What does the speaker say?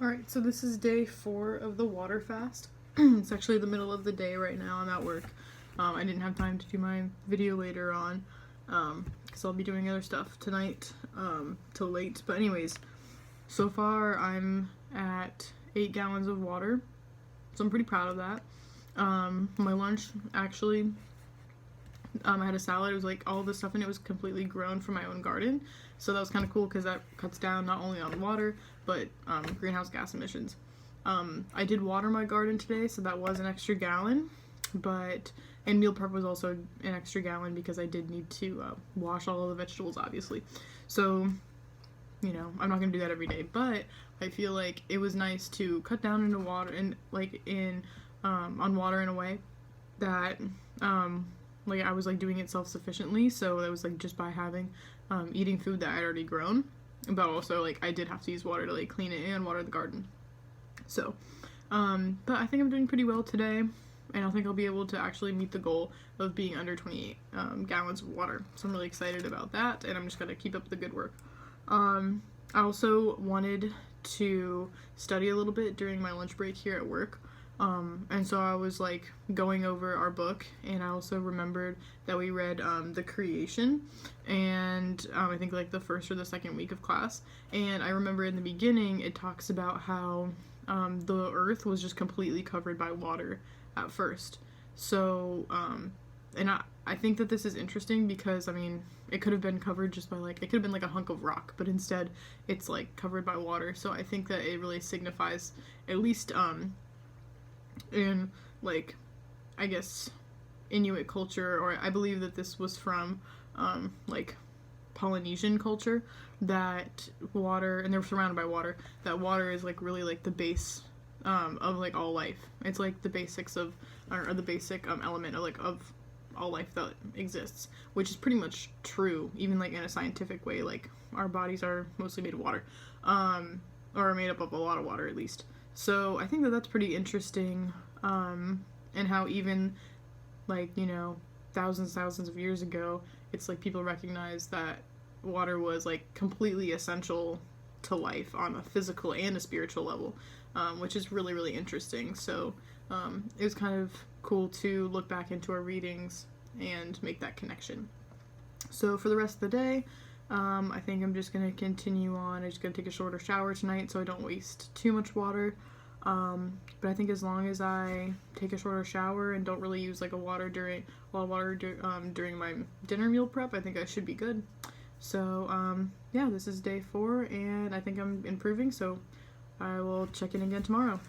Alright, so this is day 4 of the water fast. It's actually the middle of the day right now. I'm at work. I didn't have time to do my video later on because I'll be doing other stuff tonight till late. But anyways, so far I'm at 8 gallons of water, so I'm pretty proud of that. My lunch, actually, I had a salad. It was like all the stuff in it was completely grown from my own garden, so that was kind of cool because that cuts down not only on water but greenhouse gas emissions. I did water my garden today, so that was an extra gallon, and meal prep was also an extra gallon because I did need to wash all of the vegetables, obviously. So, you know, I'm not gonna do that every day, but I feel like it was nice to cut down into water and on water in a way that I was like doing it self-sufficiently, so it was like just by having eating food that I'd already grown, but also like I did have to use water to like clean it and water the garden. So but I think I'm doing pretty well today, and I think I'll be able to actually meet the goal of being under 28 gallons of water, so I'm really excited about that, and I'm just gonna keep up the good work. I also wanted to study a little bit during my lunch break here at work. And so I was like going over our book, and I also remembered that we read The Creation, and I think like the first or the second week of class, and I remember in the beginning it talks about how the earth was just completely covered by water at first. So and I think that this is interesting because, I mean, it could have been covered just by it could have been like a hunk of rock, but instead it's like covered by water. So I think that it really signifies, at least in like, I guess, Inuit culture, or I believe that this was from like Polynesian culture, that water, and they're surrounded by water, that water is like really like the base of like all life. It's like the basics of, or the basic element of like of all life that exists, which is pretty much true, even like in a scientific way. Like our bodies are mostly made of water, or are made up of a lot of water at least. So I think that that's pretty interesting, and how even like, you know, thousands of years ago, it's like people recognize that water was like completely essential to life on a physical and a spiritual level, which is really, really interesting. So it was kind of cool to look back into our readings and make that connection. So for the rest of the day, I think I'm just going to continue on. I'm just going to take a shorter shower tonight so I don't waste too much water. But I think as long as I take a shorter shower and don't really use like a lot of water during my dinner meal prep, I think I should be good. So yeah, this is day 4, and I think I'm improving, so I will check in again tomorrow.